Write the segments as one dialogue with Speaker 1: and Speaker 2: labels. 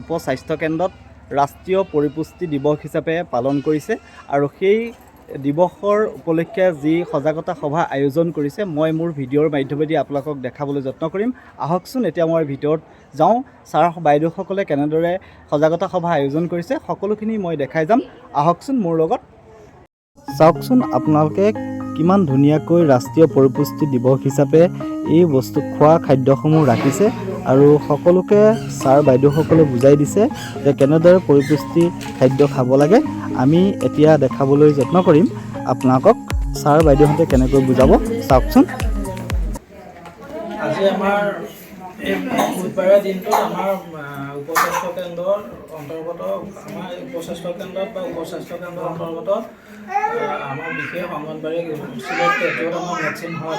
Speaker 1: উপস্বাস্থ্য কেন্দ্ৰত ৰাষ্ট্ৰীয় পৰিপুষ্টি দিৱস হিচাপে পালন কৰিছে আৰু সেই দিৱসৰ উপলক্ষে যি সজাগতা সভা আয়োজন কৰিছে মই মোৰ ভিডিঅ'ৰ মাধ্যমেদি আপোনালোকক দেখাবলৈ যত্ন কৰিম। আহকচোন এতিয়া মই ভিডিঅ'ত যাওঁ, ছাৰ বাইদেউসকলে কেনেদৰে সজাগতা সভা আয়োজন কৰিছে সকলোখিনি মই দেখাই যাম। আহকচোন মোৰ লগত। চাওকচোন আপোনালোকে কিমান ধুনীয়াকৈ ৰাষ্ট্ৰীয় পৰিপুষ্টি দিৱস হিচাপে এই বস্তু খোৱা খাদ্যসমূহ ৰাখিছে আৰু সকলোকে ছাৰ বাইদেউসকলে বুজাই দিছে যে কেনেদৰে পৰিপুষ্টি খাদ্য খাব লাগে। আমি এতিয়া দেখাবলৈ যত্ন কৰিম আপোনালোকক ছাৰ বাইদেউহঁতে কেনেকৈ বুজাব। চাওকচোন।
Speaker 2: আজি আমাৰ এই বুধবাৰৰ দিনটোত আমাৰ উপস্বাস্থ্য কেন্দ্ৰৰ অন্তৰ্গত আমাৰ উপস্বাস্থ্য কেন্দ্ৰত বা উপস্বাস্থ্য কেন্দ্ৰৰ অন্তৰ্গত আমাৰ বিশেষ অংগনবাড়ী চিলেক্ট য'ত আমাৰ ভেকচিন হয়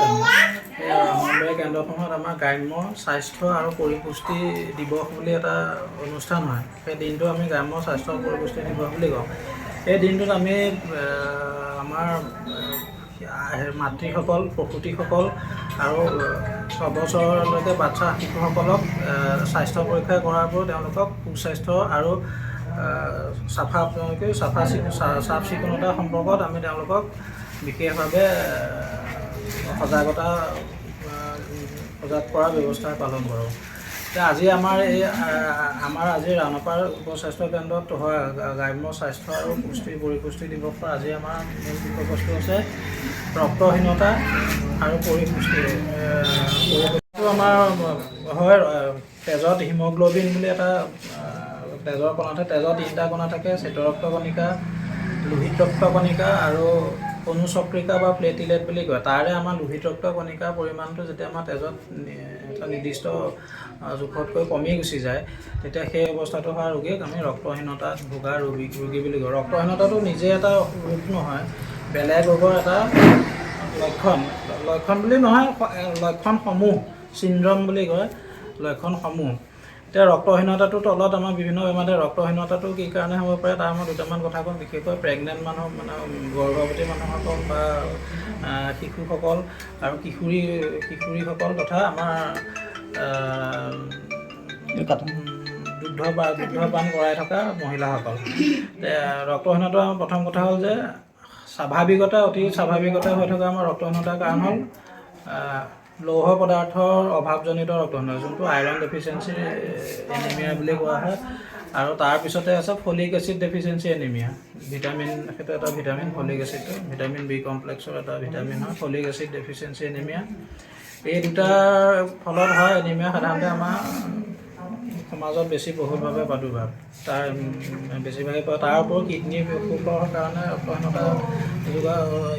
Speaker 2: এই অংগনবাড়ী কেন্দ্ৰসমূহত আমাৰ গ্ৰাম্য স্বাস্থ্য আৰু পৰিপুষ্টি দিৱস বুলি এটা অনুষ্ঠান হয়। সেই দিনটো আমি গ্ৰাম্য স্বাস্থ্য আৰু পৰিপুষ্টি দিৱস বুলি কওঁ। এই দিনটোত আমি আমাৰ মাতৃসকল, প্ৰসূতিসকল আৰু 6 বছৰলৈকে বাচ্চা শিশুসকলক স্বাস্থ্য পৰীক্ষা কৰাৰ পৰা তেওঁলোকক সুস্বাস্থ্য আৰু চাফ চিকুণতা সম্পৰ্কত আমি তেওঁলোকক বিশেষভাৱে সজাগ কৰাৰ ব্যৱস্থা পালন কৰোঁ। আজি আমাৰ আজি ৰাওনাপাৰ উপস্বাস্থ্য কেন্দ্ৰত হোৱা গ্ৰাম্য স্বাস্থ্য আৰু পৰিপুষ্টি দিৱসৰ আজি আমাৰ মূল বিষয়বস্তু আছে ৰক্তহীনতা আৰু পৰিপুষ্টি আমাৰ হয়। তেজত হিমগ্ল'বিন বুলি এটা তেজৰ কণা থাকে। তেজত 3টা কণা থাকে: শ্বেতৰক্ত কণিকা, লোহিত ৰক্ত কণিকা আৰু অনুচক্ৰিকা বা প্লেটিলেট বুলি কয়। তাৰে আমাৰ লোহিত ৰক্ত কণিকাৰ পৰিমাণটো যেতিয়া আমাৰ তেজত এটা নিৰ্দিষ্ট জোখতকৈ কমি গুচি যায় তেতিয়া সেই অৱস্থাটো হোৱা ৰোগীক আমি ৰক্তহীনতাত ভোগা ৰোগী বুলি কওঁ। ৰক্তহীনতাটো নিজে এটা ৰোগ নহয়, বেলেগ ৰোগৰ এটা লক্ষণ বুলি নহয়, লক্ষণসমূহ চিণ্ড্ৰম বুলি কয়, লক্ষণসমূহ। এতিয়া ৰক্তহীনতাটোৰ তলত আমাৰ বিভিন্ন বেমাৰ। ৰক্তহীনতাটো কি কাৰণে হ'ব পাৰে তাৰ মই দুটামান কথা কওঁ। বিশেষকৈ প্ৰেগনেণ্ট মানুহ মানে গৰ্ভৱতী মানুহসকল বা শিশুসকল আৰু কিশোৰীসকল তথা আমাৰ দুগ্ধপান কৰাই থকা মহিলাসকল। ৰক্তহীনতা প্ৰথম কথা হ'ল যে অতি স্বাভাৱিকতে হৈ থকা আমাৰ ৰক্তহীনতাৰ কাৰণ হ'ল লৌহ পদাৰ্থৰ অভাৱজনিত ৰক্তহীনতা, যোনটো আইৰণ ডেফিচিয়েঞ্চি এনিমিয়া বুলি কোৱা হয়। আৰু তাৰপিছতে আছে ফলিক এচিড ডেফিচিয়েঞ্চি এনিমিয়া। সেইটো এটা ভিটামিন, ফলিক এচিডটো ভিটামিন বি কমপ্লেক্সৰ এটা ভিটামিন হয়, ফলিক এচিড ডেফিচিয়েঞ্চি এনিমিয়া। এই দুটাৰ ফলত হয় এনিমিয়া। সাধাৰণতে আমাৰ সমাজত বেছি বহুলভাৱে প্ৰাদুৰ্ভাৱ তাৰ বেছিভাগে পৰে। তাৰ উপৰিও কিডনী অসুখৰ কাৰণে ৰক্তহীনতা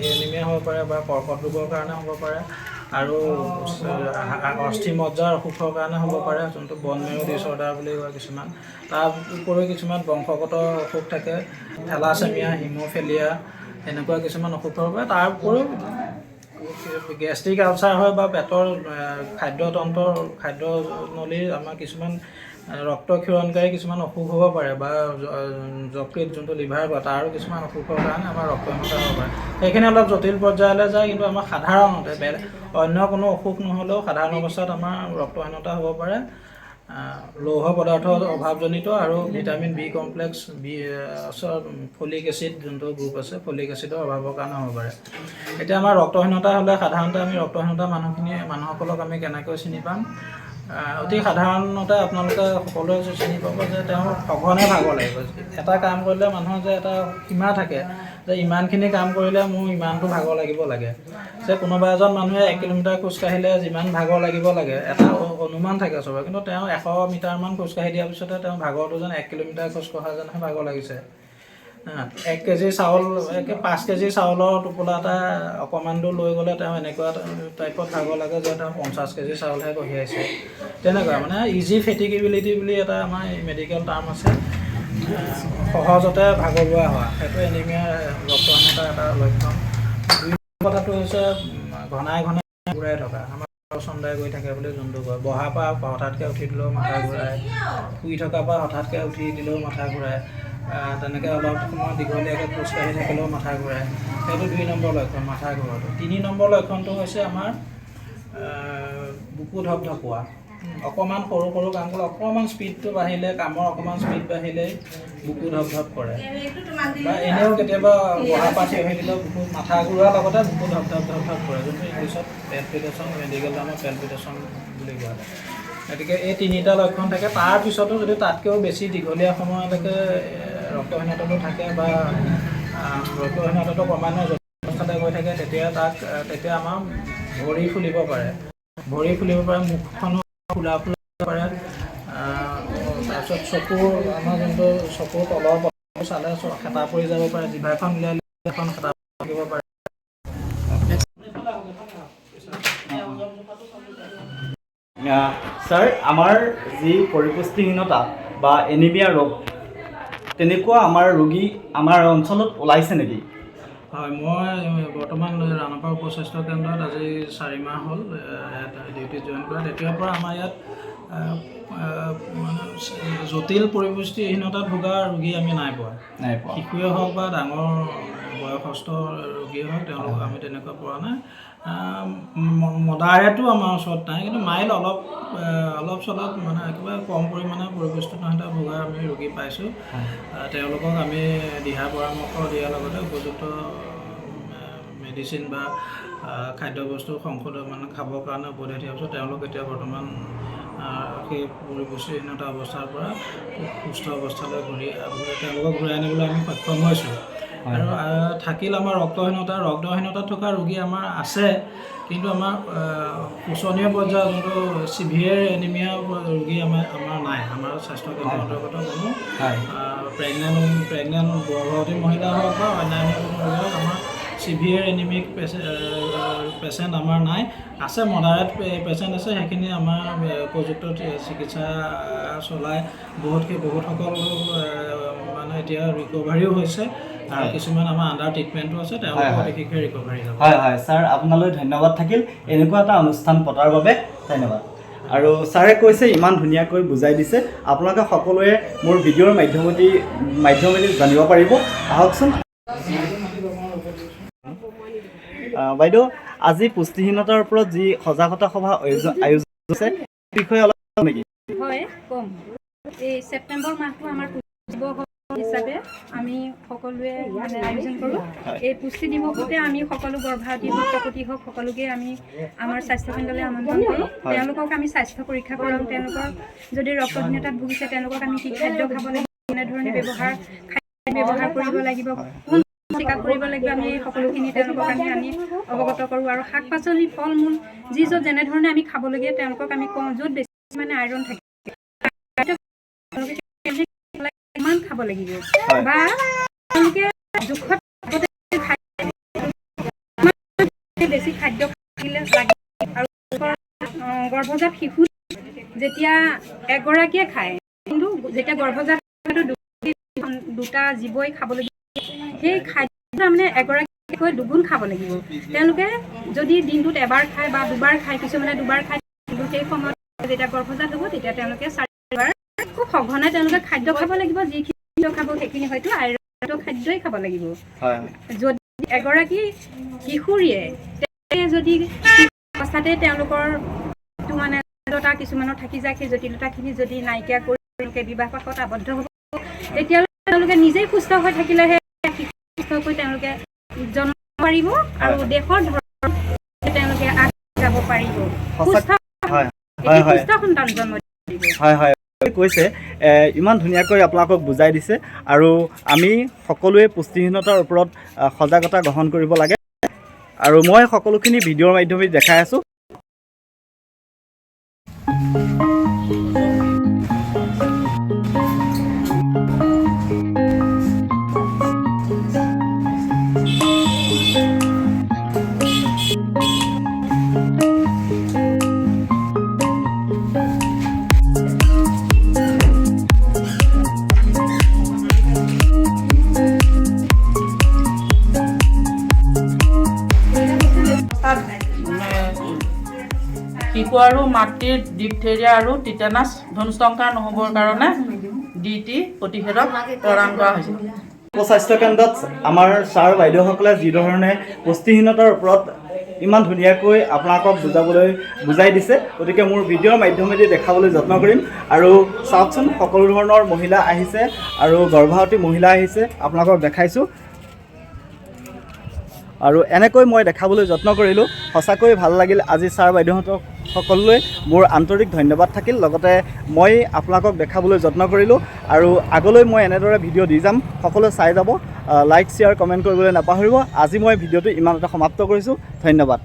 Speaker 2: এনিমিয়া হ'ব পাৰে বা কৰ্কট ৰোগৰ কাৰণে হ'ব পাৰে আৰু অস্থি মজ্জাৰ অসুখৰ কাৰণে হ'ব পাৰে, যোনটো বন মেৰু ডিছঅৰ্ডাৰ বুলি কয় কিছুমান। তাৰ উপৰিও কিছুমান বংশগত অসুখ থাকে, থেলাছেমিয়া, হিম'ফেলিয়া এনেকুৱা কিছুমান অসুখ হ'ব পাৰে। তাৰ উপৰিও গেষ্ট্ৰিক আলচাৰ হয় বা পেটৰ খাদ্যনলীৰ আমাৰ কিছুমান ৰক্ত ক্ষৰণকাৰী কিছুমান অসুখ হ'ব পাৰে বা যকৃত যোনটো লিভাৰ বা তাৰো কিছুমান অসুখৰ কাৰণে আমাৰ ৰক্তহীনতা হ'ব পাৰে। সেইখিনি অলপ জটিল পৰ্যায়লৈ যায়, কিন্তু আমাৰ সাধাৰণতে অন্য কোনো অসুখ নহ'লেও সাধাৰণ অৱস্থাত আমাৰ ৰক্তহীনতা হ'ব পাৰে লৌহ পদাৰ্থৰ অভাৱজনিত আৰু vitamin B complex folic acid যোনটো গ্ৰুপ আছে, ফলিক এচিডৰ অভাৱৰ কাৰণে হ'ব পাৰে। এতিয়া আমাৰ ৰক্তহীনতা হ'লে সাধাৰণতে আমি ৰক্তহীনতা মানুহসকলক আমি কেনেকৈ চিনি পাম? অতি সাধাৰণতে আপোনালোকে সকলোৱে চিনি পাব যে তেওঁ সঘনে ভাগৰ লাগিব। এটা কাম কৰিলে মানুহৰ যে এটা সীমা থাকে যে ইমানখিনি কাম কৰিলে মোৰ ইমানটো ভাগৰ লাগিব লাগে। যে কোনোবা এজন মানুহে 1 কিলোমিটাৰ খোজকাঢ়িলে যিমান ভাগৰ লাগিব লাগে এটা অনুমান থাকে চবৰে, কিন্তু তেওঁ 100 মিটাৰমান খোজকাঢ়ি দিয়াৰ পিছতে তেওঁ ভাগৰটো যেন 1 কিলোমিটাৰ খোজকঢ়া যেনহে ভাগৰ লাগিছে। 1 কেজি চাউল 5 কেজি চাউলৰ টোপোলা এটা অকণমান দূৰ লৈ গ'লে তেওঁ এনেকুৱা টাইপত ভাগৰ লাগে যে তেওঁ 50 কেজি চাউলহে কঢ়িয়াইছে। তেনেকুৱা মানে ইজি ফেটিগিবিলিটি বুলি এটা আমাৰ মেডিকেল টাৰ্ম আছে, সহজতে ভাগৰুৱা হোৱা। সেইটো এনিমিয়াৰ ৰক্তহীনতাৰ এটা লক্ষণ। দুই কথাটো হৈছে ঘনাই ঘূৰাই থকা, আমাৰ চন্দাই গৈ থাকে বুলি যোনটো কয়। বহাৰ পৰা হঠাৎকৈ উঠি দিলেও মাথা ঘূৰাই, শুই থকাৰ পৰা হঠাৎকৈ উঠি দিলেও মাথা ঘূৰাই, তেনেকৈ অলপ সময় দীঘলীয়াকৈ খোজকাঢ়ি থাকিলেও মাথা ঘূৰাই। সেইটো 2 নম্বৰ লক্ষণ, মাথা ঘূৰোৱাটো। 3 নম্বৰ লক্ষণটো হৈছে আমাৰ বুকু ধপধপোৱা। অকণমান সৰু সৰু কাম কৰিলে অকণমান স্পীডটো বাঢ়িলে কামৰ অকণমান স্পীড বাঢ়িলে বুকু ধপ ধপ কৰে বা এনেও কেতিয়াবা বহা পাত হৈ দিলেও বুকু মাথা ঘূৰোৱাৰ লগতে বুকু ধপ ধপ ধপ ধপ কৰে যোনটো ইংলিছত পেলপিটেশ্যন মেডিকেল টাৰ্মত পেলপিটেশ্যন বুলি কোৱা হয় গতিকে এই তিনিটা লক্ষণ থাকে তাৰপিছতো যদি তাতকৈও বেছি দীঘলীয়া সময়লৈকে ৰক্তহীনতাটো থাকে বা ৰক্তহীনতাটো ক্ৰমান্বয়ে অৱস্থাতে গৈ থাকে তেতিয়া আমাৰ ভৰি ফুলিব পাৰে মুখখনো ফুলা পাৰে তাৰপিছত চকুৰ আমাৰ যোনটো চকুৰ তলৰ চালে হেতা পৰি যাব পাৰে জিভাখন উলিয়ালে এখন হেতা থাকিব পাৰে
Speaker 1: ছাৰ আমাৰ যি পৰিপুষ্টিহীনতা বা এনিমিয়া ৰোগ তেনেকুৱা আমাৰ ৰোগী আমাৰ অঞ্চলত ওলাইছে নেকি?
Speaker 2: হয় মই বৰ্তমান ৰাওনাপাৰা উপস্বাস্থ্য কেন্দ্ৰত আজি 4 মাহ হ'ল ডিউটি জইন কৰা তেতিয়াৰ পৰা আমাৰ ইয়াত মানে জটিল পৰিপুষ্টিহীনতাত ভোগা ৰোগী আমি নাই পোৱা শিশুৱে হওক বা ডাঙৰ বয়সস্থ ৰোগীয়ে হওক তেওঁলোক আমি তেনেকুৱা পোৱা নাই মডাৰেটো আমাৰ ওচৰত নাই কিন্তু মাইল অলপ চলপ মানে একেবাৰে কম পৰিমাণে পৰিপুষ্টিহীনতা ভোগা আমি ৰোগী পাইছোঁ তেওঁলোকক আমি দিহা পৰামৰ্শ দিয়াৰ লগতে উপযুক্ত মেডিচিন বা খাদ্যবস্তু সংশোধন মানে খাবৰ কাৰণে উপদেশ দিয়াৰ পিছত তেওঁলোক এতিয়া বৰ্তমান সেই পৰিপুষ্টিহীনতা অৱস্থাৰ পৰা সুস্থ অৱস্থালৈ তেওঁলোকক ঘূৰাই আনিবলৈ আমি সক্ষম হৈছোঁ আৰু থাকিল আমাৰ ৰক্তহীনতাত থকা ৰোগী আমাৰ আছে কিন্তু আমাৰ শোচনীয় পৰ্যায়ৰ যোনটো চিভিয়েৰ এনিমিয়া ৰোগী আমাৰ নাই আমাৰ স্বাস্থ্য কেন্দ্ৰৰ অন্তৰ্গত কোনো প্ৰেগনেণ্ট গৰ্ভৱতী মহিলা হওক বা অন্যান্য কোনো ৰোগী হওক আমাৰ চিভিয়েৰ এনিমিক পেচেণ্ট আমাৰ নাই আছে মডাৰেট পেচেণ্ট আছে সেইখিনি আমাৰ উপযুক্ত চিকিৎসা চলাই বহুতসকল মানে এতিয়া ৰিকভাৰীও হৈছে আৰু কিছুমান আমাৰ আণ্ডাৰ ট্ৰিটমেণ্টো আছে তেওঁলোকৰ বিশেষকৈ ৰিকভাৰী হ'ব
Speaker 1: হয় ছাৰ আপোনালৈ ধন্যবাদ থাকিল এনেকুৱা এটা অনুষ্ঠান পতাৰ বাবে ধন্যবাদ আৰু ছাৰে কৈছে ইমান ধুনীয়াকৈ বুজাই দিছে আপোনালোকে সকলোৱে মোৰ ভিডিঅ'ৰ মাধ্যমেদি জানিব পাৰিব আহকচোন বাইদেউ আজি পুষ্টিহীনতাৰ ওপৰত যি সজাগতা সভা আয়োজন হৈছে বিষয়ে অলপ নেকি
Speaker 3: হয় কম এই ছেপ্টেম্বৰ মাহটো আমাৰ হিচাপে আমি সকলোৱে মানে আয়োজন কৰোঁ এই পুষ্টি দিৱসতে আমি সকলো গৰ্ভৱতী হওক প্ৰসূতি হওক সকলোকে আমি আমাৰ স্বাস্থ্য কেন্দ্ৰলৈ আমন্ত্ৰণ কৰোঁ তেওঁলোকক আমি স্বাস্থ্য পৰীক্ষা কৰাওঁ তেওঁলোকৰ যদি ৰক্তহীনতাত ভুগিছে তেওঁলোকক আমি কি খাদ্য খাব লাগিব কেনেধৰণে ব্যৱহাৰ কৰিব লাগিব কোন চেকআপ কৰিব লাগিব আমি সকলোখিনি তেওঁলোকক আমি অৱগত কৰোঁ আৰু শাক পাচলি ফল মূল যি য'ত যেনেধৰণে আমি খাবলগীয়া তেওঁলোকক আমি কওঁ য'ত বেছি মানে আইৰণ থাকে কিমান খাব লাগিব বা তেওঁলোকে জোখত বেছি খাদ্য খালে লাগে আৰু গৰ্ভজাত শিশু যেতিয়া এগৰাকীয়ে খায় কিন্তু যেতিয়া গৰ্ভজাত দুটা জীৱই খাবলগীয়া সেই খাদ্য মানে এগৰাকীকৈ দুগুণ খাব লাগিব তেওঁলোকে যদি দিনটোত এবাৰ খায় বা দুবাৰ খায় কিছুমানে দুবাৰ খায় কিন্তু সেই সময়ত যেতিয়া গৰ্ভজাত হ'ব তেতিয়া তেওঁলোকে 4বাৰ খুব সঘনাই তেওঁলোকে খাদ্য খাব লাগিব যিখিনি খাব সেইখিনি হয়তো আইৰণ খাদ্যই খাব লাগিব যদি এগৰাকী কিশোৰীয়ে যদি অৱস্থাতে তেওঁলোকৰ মানে জটিলতা কিছুমানৰ থাকি যায় সেই জটিলতাখিনি যদি নাইকিয়া কৰি তেওঁলোকে বিবাহ পাশত আবদ্ধ হ'ব তেতিয়াহ'লে তেওঁলোকে নিজেই সুস্থ হৈ থাকিলেহে সুস্থকৈ তেওঁলোকে জন্ম পাৰিব আৰু দেশৰ ধৰণে তেওঁলোকে আগুৱাই যাব পাৰিব সুস্থ সন্তান জন্ম দিব
Speaker 1: হয় কৈছে ইমান ধুনীয়াকৈ আপোনালোকক বুজাই দিছে আৰু আমি সকলোৱে পুষ্টিহীনতাৰ ওপৰত সজাগতা গ্ৰহণ কৰিব লাগে আৰু মই সকলোখিনি ভিডিঅ'ৰ মাধ্যমেৰে দেখাই আছোঁ
Speaker 4: শিশু আৰু মাতৃৰ ডিপথেৰিয়া আৰু টিটেনাছ ধনুষ্টংকাৰ নহ'বৰ কাৰণে DT প্ৰতিষেধক প্ৰদান কৰা হৈছে
Speaker 1: উপস্বাস্থ্য কেন্দ্ৰত আমাৰ ছাৰ বাইদেউসকলে যি ধৰণে পুষ্টিহীনতাৰ ওপৰত ইমান ধুনীয়াকৈ আপোনালোকক বুজাই দিছে। গতিকে মোৰ ভিডিঅ'ৰ মাধ্যমেদি দেখাবলৈ যত্ন কৰিম। আৰু চাওকচোন সকলো ধৰণৰ মহিলা আহিছে আৰু গৰ্ভৱতী মহিলা আহিছে, আপোনালোকক দেখাইছোঁ। আৰু এনেকৈ মই দেখাবলৈ যত্ন কৰিলোঁ। সঁচাকৈ ভাল লাগিল। আজি ছাৰ বাইদেউহঁতক সকলোলৈ মোৰ আন্তৰিক ধন্যবাদ থাকিল। লগতে মই আপোনালোকক দেখাবলৈ যত্ন কৰিলোঁ আৰু আগলৈ মই এনেদৰে ভিডিঅ' দি যাম। সকলোৱে চাই যাব, লাইক শ্বেয়াৰ কমেণ্ট কৰিবলৈ নাপাহৰিব। আজি মই ভিডিঅ'টো ইমানতে সমাপ্ত কৰিছোঁ। ধন্যবাদ।